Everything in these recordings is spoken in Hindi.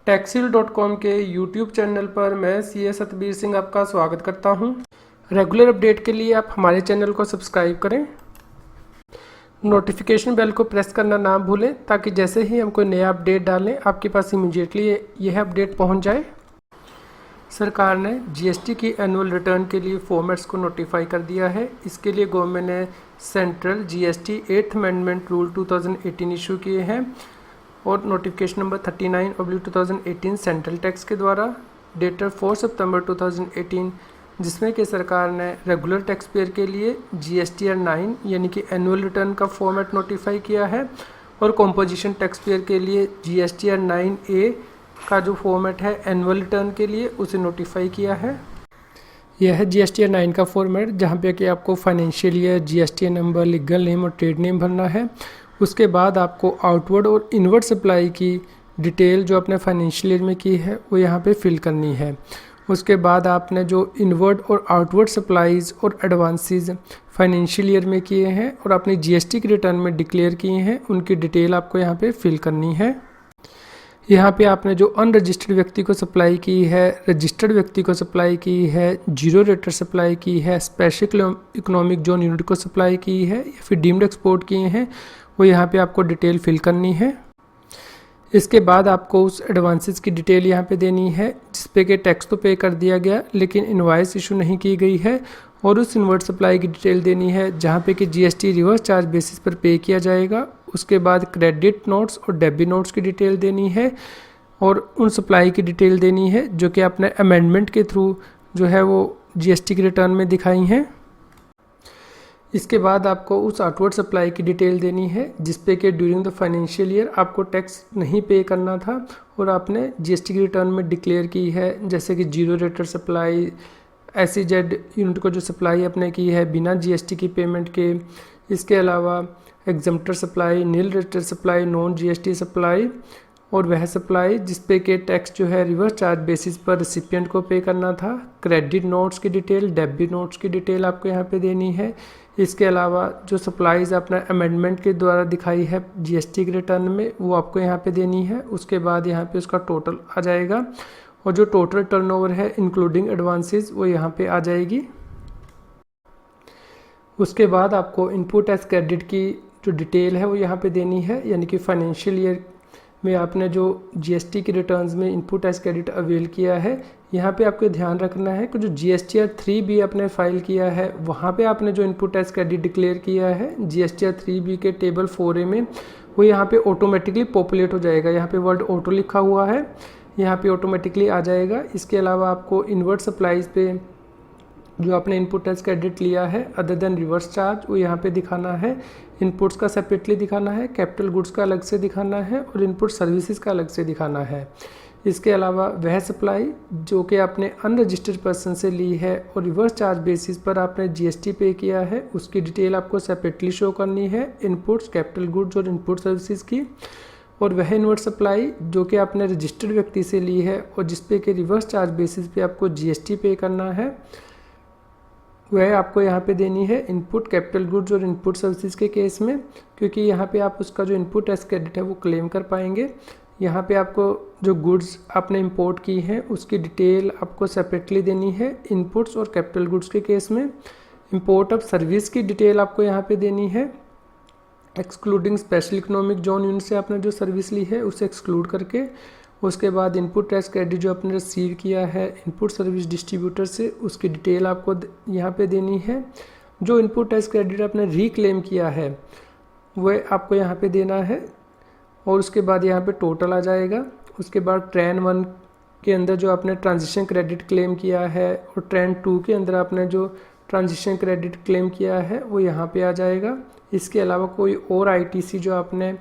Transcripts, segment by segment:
टैक्सील.com के यूट्यूब चैनल पर मैं सीए सतबीर सिंह आपका स्वागत करता हूं। रेगुलर अपडेट के लिए आप हमारे चैनल को सब्सक्राइब करें, नोटिफिकेशन बेल को प्रेस करना ना भूलें ताकि जैसे ही हम कोई नया अपडेट डालें आपके पास इमीडिएटली यह अपडेट पहुंच जाए। सरकार ने जीएसटी की एनुअल रिटर्न के लिए फॉर्मेट्स को नोटिफाई कर दिया है। इसके लिए गवर्नमेंट ने central GST 8th amendment rule 2018 issue किए हैं और नोटिफिकेशन नंबर 39/2018 सेंट्रल टैक्स के द्वारा डेटेड 4 सितंबर 2018, जिसमें कि सरकार ने रेगुलर टैक्स पेयर के लिए जीएसटीआर 9 यानी कि एनुअल रिटर्न का फॉर्मेट नोटिफाई किया है और कॉम्पोजिशन टैक्स पेयर के लिए जीएसटीआर 9A का जो फॉर्मेट है एनुअल रिटर्न के लिए उसे नोटिफाई किया है। यह है जीएसटीआर 9 का फॉर्मेट, जहाँ पे कि आपको financial year, GST number, legal name और ट्रेड नेम भरना है। उसके बाद आपको आउटवर्ड और इनवर्ड सप्लाई की डिटेल जो आपने फाइनेंशियल ईयर में की है वो यहाँ पे फिल करनी है। उसके बाद आपने जो इनवर्ड और आउटवर्ड सप्लाईज और एडवांसेस फाइनेंशियल ईयर में किए हैं और अपनी जीएसटी के रिटर्न में डिक्लेयर किए हैं, उनकी डिटेल आपको यहाँ पे फिल करनी है। यहाँ पे आपने जो अनरजिस्टर्ड व्यक्ति को सप्लाई की है, रजिस्टर्ड व्यक्ति को सप्लाई की है, जीरो रेटर सप्लाई की है, स्पेशल इकोनॉमिक जोन यूनिट को सप्लाई की है या फिर डीम्ड एक्सपोर्ट किए हैं, वो यहाँ पे आपको डिटेल फिल करनी है। इसके बाद आपको उस एडवांसेस की डिटेल यहाँ पे देनी है जिस पे कि टैक्स तो पे कर दिया गया लेकिन इनवॉइस इशू नहीं की गई है, और उस इनवर्ड सप्लाई की डिटेल देनी है जहाँ पे कि जीएसटी रिवर्स चार्ज बेसिस पर पे किया जाएगा। उसके बाद क्रेडिट नोट्स और डेबिट नोट्स की डिटेल देनी है और उन सप्लाई की डिटेल देनी है जो कि आपने अमेंडमेंट के थ्रू जो है वो जीएसटी के रिटर्न में दिखाई हैं। इसके बाद आपको उस आउटवर्ड सप्लाई की डिटेल देनी है जिस पे कि ड्यूरिंग द फाइनेंशियल ईयर आपको टैक्स नहीं पे करना था और आपने जीएसटी की रिटर्न में डिक्लेयर की है, जैसे कि zero rater supply, SEZ unit को जो सप्लाई आपने की है बिना जीएसटी की पेमेंट के। इसके अलावा exempted supply, nil rated supply, non GST supply और वह सप्लाई जिस पे के टैक्स जो है रिवर्स चार्ज बेसिस पर रेसिपिएंट को पे करना था। क्रेडिट नोट्स की डिटेल, डेबिट नोट्स की डिटेल आपको यहाँ पे देनी है। इसके अलावा जो सप्लाईज आपने अमेंडमेंट के द्वारा दिखाई है जीएसटी के रिटर्न में वो आपको यहाँ पे देनी है। उसके बाद यहाँ पे उसका टोटल आ जाएगा और जो टोटल टर्नओवर है इंक्लूडिंग एडवांसेस वो यहाँ पे आ जाएगी। उसके बाद आपको इनपुट टैक्स क्रेडिट की जो डिटेल है वो यहाँ पे देनी है, यानी कि फाइनेंशियल ईयर में आपने जो जीएसटी के रिटर्न्स में इनपुट टैक्स क्रेडिट अवेल किया है, यहाँ पे आपको ध्यान रखना है कि जो जीएसटीआर 3B आपने फाइल किया है वहाँ पे आपने जो इनपुट टैक्स क्रेडिट डिक्लेयर किया है जीएसटीआर 3B के टेबल 4A में, वो यहाँ पे ऑटोमेटिकली पॉपुलेट हो जाएगा। यहाँ पे वर्ड ऑटो लिखा हुआ है, यहाँ पे ऑटोमेटिकली आ जाएगा। इसके अलावा आपको इनवर्ड सप्लाईज पे जो आपने इनपुट टैक्स क्रेडिट लिया है अदर देन रिवर्स चार्ज वो यहाँ पे दिखाना है। इनपुट्स का सेपरेटली दिखाना है, कैपिटल गुड्स का अलग से दिखाना है और इनपुट सर्विसेज का अलग से दिखाना है। इसके अलावा वह सप्लाई जो कि आपने अनरजिस्टर्ड पर्सन से ली है और रिवर्स चार्ज बेसिस पर आपने जीएसटी पे किया है उसकी डिटेल आपको सेपरेटली शो करनी है, इनपुट्स, कैपिटल गुड्स और इनपुट सर्विसेज की। और वह इनवर्ड सप्लाई जो कि आपने रजिस्टर्ड व्यक्ति से ली है और जिस पे कि रिवर्स चार्ज बेसिस पे आपको जीएसटी पे करना है वह आपको यहाँ पे देनी है इनपुट, कैपिटल गुड्स और इनपुट सर्विसेज के केस में, क्योंकि यहाँ पे आप उसका जो इनपुट टैक्स क्रेडिट है वो क्लेम कर पाएंगे। यहाँ पे आपको जो गुड्स आपने इंपोर्ट की हैं उसकी डिटेल आपको सेपरेटली देनी है इनपुट्स और कैपिटल गुड्स के केस में। इंपोर्ट ऑफ सर्विस की डिटेल आपको यहाँ पे देनी है excluding special economic zone unit से आपने जो सर्विस ली है उसे एक्सक्लूड करके। उसके बाद इनपुट टैक्स क्रेडिट जो आपने रिसीव किया है इनपुट सर्विस डिस्ट्रीब्यूटर से उसकी डिटेल आपको यहाँ पे देनी है। जो इनपुट टैक्स क्रेडिट आपने रीक्लेम किया है वह आपको यहाँ पे देना है और उसके बाद यहाँ पे टोटल आ जाएगा। उसके बाद ट्रेन 1 के अंदर जो आपने ट्रांजिशन क्रेडिट क्लेम किया है और ट्रेन 2 के अंदर आपने जो ट्रांजिशन क्रेडिट क्लेम किया है वो यहाँ पे आ जाएगा। इसके अलावा कोई और आईटीसी जो आपने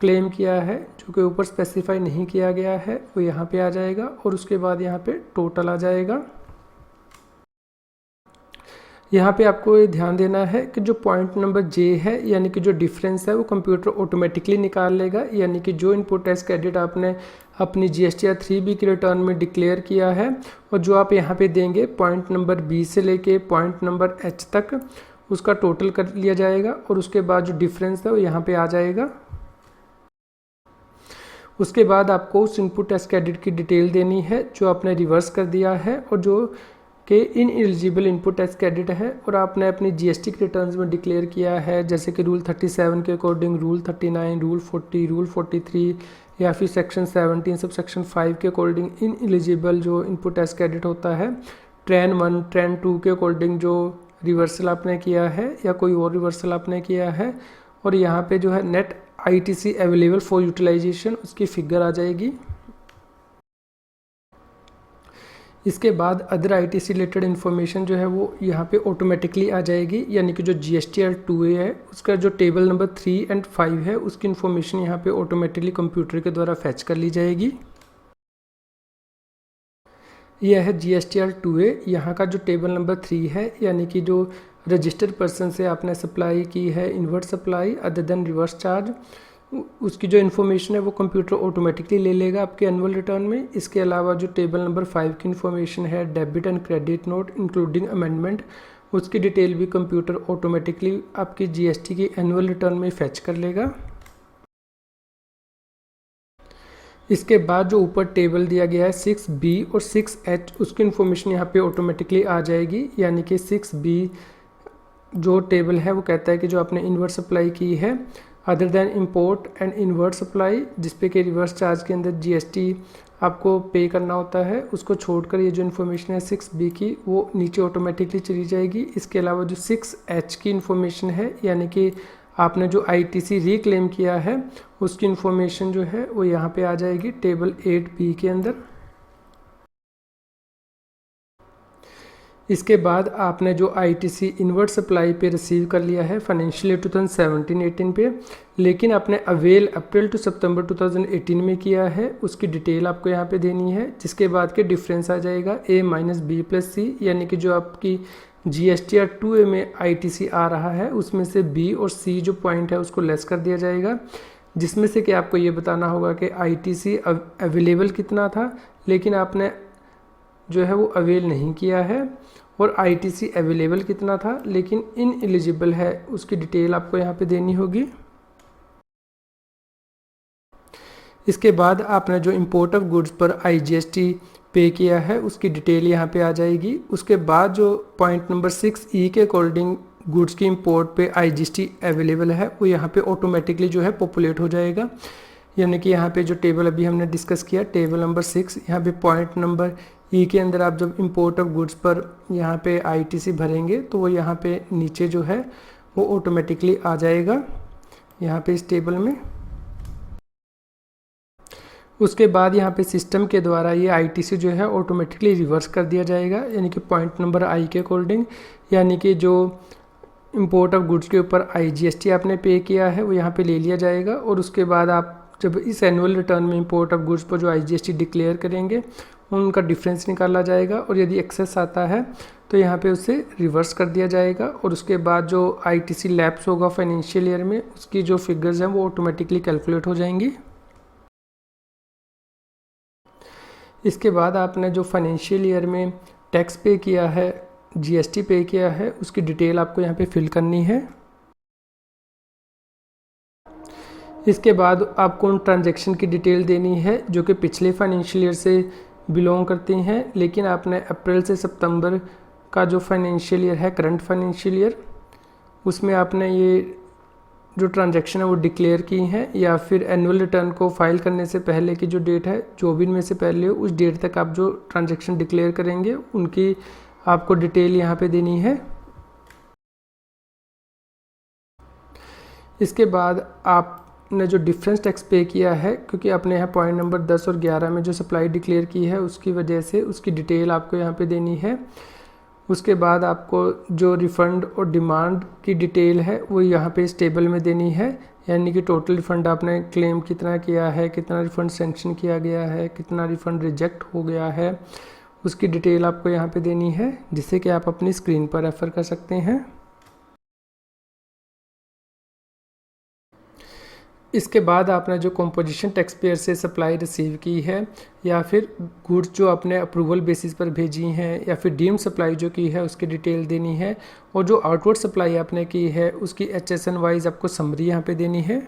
क्लेम किया है जो कि ऊपर स्पेसिफाई नहीं किया गया है वो यहाँ पे आ जाएगा और उसके बाद यहाँ पे टोटल आ जाएगा। यहाँ पे आपको ये ध्यान देना है कि जो पॉइंट नंबर J है यानी कि जो डिफरेंस है वो कंप्यूटर ऑटोमेटिकली निकाल लेगा, यानी कि जो इनपुट टैक्स क्रेडिट आपने अपनी जीएसटीआर 3B के रिटर्न में डिक्लेयर किया है और जो आप यहाँ पे देंगे पॉइंट नंबर B से लेके पॉइंट नंबर H तक उसका टोटल कर लिया जाएगा और उसके बाद जो डिफरेंस है वो यहाँ पे आ जाएगा। उसके बाद आपको उस इनपुट टैक्स क्रेडिट की डिटेल देनी है जो आपने रिवर्स कर दिया है और जो कि in eligible input tax credit है और आपने अपनी जीएसटी के रिटर्न्स में डिक्लेयर किया है, जैसे कि रूल 37 के अकॉर्डिंग, रूल 39, रूल 40, रूल 43 या फिर सेक्शन 17 सब सेक्शन 5 के अकॉर्डिंग इन एलिजिबल जो इनपुट टैक्स क्रेडिट होता है, ट्रेन 1 ट्रेन 2 के अकॉर्डिंग जो रिवर्सल आपने किया है या कोई और रिवर्सल आपने किया है, और यहाँ पे जो है net ITC available for utilisation उसकी फिगर आ जाएगी। इसके बाद अदर आईटीसी रिलेटेड इन्फॉर्मेशन जो है वो यहाँ पे ऑटोमेटिकली आ जाएगी, यानी कि जो जीएसटीआर 2A है उसका जो टेबल नंबर 3 एंड 5 है उसकी इन्फॉर्मेशन यहाँ पे ऑटोमेटिकली कंप्यूटर के द्वारा फैच कर ली जाएगी। यह है जीएसटीआर 2A। यहाँ का जो टेबल नंबर 3 है, यानी कि जो रजिस्टर्ड पर्सन से आपने सप्लाई की है inward supply other than reverse charge, उसकी जो इन्फॉर्मेशन है वो कंप्यूटर ऑटोमेटिकली ले लेगा आपके एनुअल रिटर्न में। इसके अलावा जो टेबल नंबर 5 की इन्फॉर्मेशन है debit and credit note including amendment, उसकी डिटेल भी कंप्यूटर ऑटोमेटिकली आपकी जीएसटी की एनुअल रिटर्न में फैच कर लेगा। इसके बाद जो ऊपर टेबल दिया गया है 6B और 6H, उसकी इन्फॉर्मेशन यहाँ पे ऑटोमेटिकली आ जाएगी, यानी कि 6B जो टेबल है वो कहता है कि जो आपने इनवर्ट सप्लाई की है other than import and inward supply, जिसपे कि रिवर्स चार्ज के अंदर जीएसटी आपको पे करना होता है, उसको छोड़कर ये जो इन्फॉर्मेशन है 6B की वो नीचे ऑटोमेटिकली चली जाएगी। इसके अलावा जो 6H की इन्फॉर्मेशन है, यानी कि आपने जो आईटीसी रिक्लेम किया है उसकी इन्फॉर्मेशन जो है वो यहाँ पे आ जाएगी टेबल 8B के अंदर। इसके बाद आपने जो आईटीसी इनवर्ट सप्लाई पे रिसीव कर लिया है फाइनेंशियल ईयर 2017-18 पे, लेकिन आपने अवेल अप्रैल टू सितंबर 2018 में किया है, उसकी डिटेल आपको यहाँ पे देनी है। जिसके बाद के डिफरेंस आ जाएगा A minus B plus C, यानी कि जो आपकी जीएसटीआर 2A में आईटीसी आ रहा है उसमें से B और C जो पॉइंट है उसको लेस कर दिया जाएगा, जिसमें से कि आपको ये बताना होगा कि आईटीसी अवेलेबल कितना था, लेकिन आपने जो है वो अवेल नहीं किया है, और आईटीसी अवेलेबल कितना था लेकिन इन एलिजिबल है, उसकी डिटेल आपको यहाँ पे देनी होगी। इसके बाद आपने जो इंपोर्ट ऑफ गुड्स पर आईजीएसटी पे किया है उसकी डिटेल यहाँ पे आ जाएगी। उसके बाद जो पॉइंट नंबर 6E के अकॉर्डिंग गुड्स की इंपोर्ट पे आईजीएसटी अवेलेबल है वो यहाँ पे ऑटोमेटिकली जो है पॉपुलेट हो जाएगा, यानी कि यहाँ पे जो टेबल अभी हमने डिस्कस किया टेबल नंबर 6, यहाँ पे पॉइंट नंबर E के अंदर आप जब इंपोर्ट ऑफ गुड्स पर यहाँ पे आईटीसी भरेंगे तो वो यहाँ पे नीचे जो है वो ऑटोमेटिकली आ जाएगा यहाँ पे इस टेबल में। उसके बाद यहाँ पे सिस्टम के द्वारा ये आईटीसी जो है ऑटोमेटिकली रिवर्स कर दिया जाएगा, यानी कि पॉइंट नंबर I के अकॉर्डिंग, यानी कि जो इंपोर्ट ऑफ गुड्स के ऊपर आईजीएसटी आपने पे किया है वो यहाँ पे ले लिया जाएगा, और उसके बाद आप जब इस एनुअल रिटर्न में इंपोर्ट ऑफ गुड्स पर जो आईजीएसटी डिक्लेयर करेंगे उनका डिफरेंस निकाला जाएगा, और यदि एक्सेस आता है तो यहाँ पे उसे रिवर्स कर दिया जाएगा, और उसके बाद जो आईटीसी लैप्स होगा फाइनेंशियल ईयर में उसकी जो फिगर्स हैं वो ऑटोमेटिकली कैलकुलेट हो जाएंगी। इसके बाद आपने जो फाइनेंशियल ईयर में टैक्स पे किया है, जीएसटी पे किया है, उसकी डिटेल आपको यहाँ पे फिल करनी है। इसके बाद आपको उन ट्रांजैक्शन की डिटेल देनी है जो कि पिछले फाइनेंशियल ईयर से बिलोंग करती हैं, लेकिन आपने अप्रैल से सितंबर का जो फाइनेंशियल ईयर है करंट फाइनेंशियल ईयर उसमें आपने ये जो ट्रांजैक्शन है वो डिक्लेयर की हैं, या फिर एनुअल रिटर्न को फाइल करने से पहले की जो डेट है 24 में से पहले हो उस डेट तक आप जो ट्रांजैक्शन डिक्लेयर करेंगे उनकी आपको डिटेल यहाँ पे देनी है। इसके बाद आपने जो डिफरेंस टैक्स पे किया है, क्योंकि आपने यहाँ पॉइंट नंबर 10 और 11 में जो सप्लाई डिक्लेयर की है उसकी वजह से उसकी डिटेल आपको यहाँ पे देनी है। उसके बाद आपको जो रिफ़ंड और डिमांड की डिटेल है वो यहाँ पे इस टेबल में देनी है, यानी कि टोटल रिफ़ंड आपने क्लेम कितना किया है, कितना रिफ़ंड सेंक्शन किया गया है, कितना रिफ़ंड रिजेक्ट हो गया है, उसकी डिटेल आपको यहाँ पे देनी है, जिससे कि आप अपनी स्क्रीन पर रेफ़र कर सकते हैं। इसके बाद आपने जो कंपोजिशन टैक्स पेयर से सप्लाई रिसीव की है, या फिर गुड्स जो आपने अप्रूवल बेसिस पर भेजी हैं, या फिर डीम्ड सप्लाई जो की है उसकी डिटेल देनी है, और जो आउटवर्ड सप्लाई आपने की है उसकी HSN वाइज आपको समरी यहाँ पे देनी है।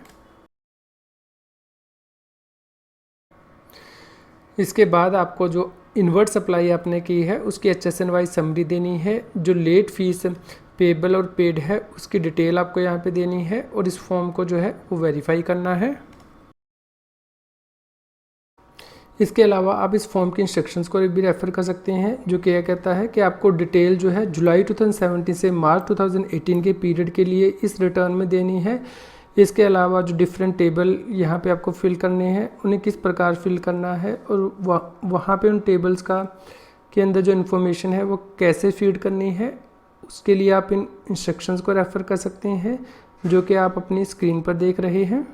इसके बाद आपको जो इनवर्ट सप्लाई आपने की है उसकी HSN वाइज समरी देनी है। जो लेट फीस पेबल और पेड है उसकी डिटेल आपको यहाँ पे देनी है और इस फॉर्म को जो है वो वेरीफाई करना है। इसके अलावा आप इस फॉर्म के इंस्ट्रक्शंस को भी रेफ़र कर सकते हैं, जो कि यह कहता है कि आपको डिटेल जो है जुलाई 2017 से मार्च 2018 के पीरियड के लिए इस रिटर्न में देनी है। इसके अलावा जो डिफरेंट टेबल यहाँ पे आपको फिल करने हैं उन्हें किस प्रकार फिल करना है और वहाँ पे उन टेबल्स का के अंदर जो इन्फॉर्मेशन है वो कैसे फीड करनी है, उसके लिए आप इन इंस्ट्रक्शंस को रेफ़र कर सकते हैं जो कि आप अपनी स्क्रीन पर देख रहे हैं।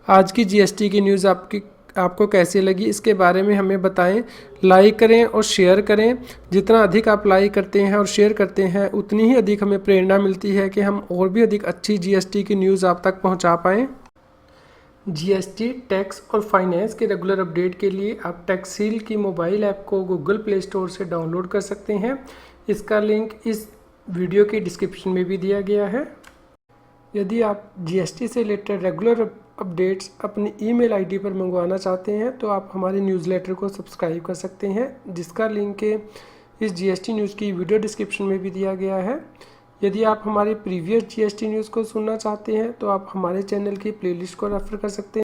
आज की GST की न्यूज़ आपको कैसी लगी इसके बारे में हमें बताएं। लाइक करें और शेयर करें। जितना अधिक आप लाइक करते हैं और शेयर करते हैं उतनी ही अधिक हमें प्रेरणा मिलती है कि हम और भी अधिक अच्छी GST की न्यूज़ आप तक पहुंचा पाएँ। GST टैक्स और फाइनेंस के रेगुलर अपडेट के लिए आप टैक्सील की मोबाइल ऐप को गूगल प्ले स्टोर से डाउनलोड कर सकते हैं। इसका लिंक इस वीडियो के डिस्क्रिप्शन में भी दिया गया है। यदि आप GST से रिलेटेड रेगुलर अपडेट्स अपनी ईमेल आईडी पर मंगवाना चाहते हैं तो आप हमारे न्यूज़लेटर को सब्सक्राइब कर सकते हैं, जिसका लिंक इस GST न्यूज़ की वीडियो डिस्क्रिप्शन में भी दिया गया है। यदि आप हमारे प्रीवियस GST न्यूज़ को सुनना चाहते हैं तो आप हमारे चैनल की प्लेलिस्ट को रेफ़र कर सकते हैं।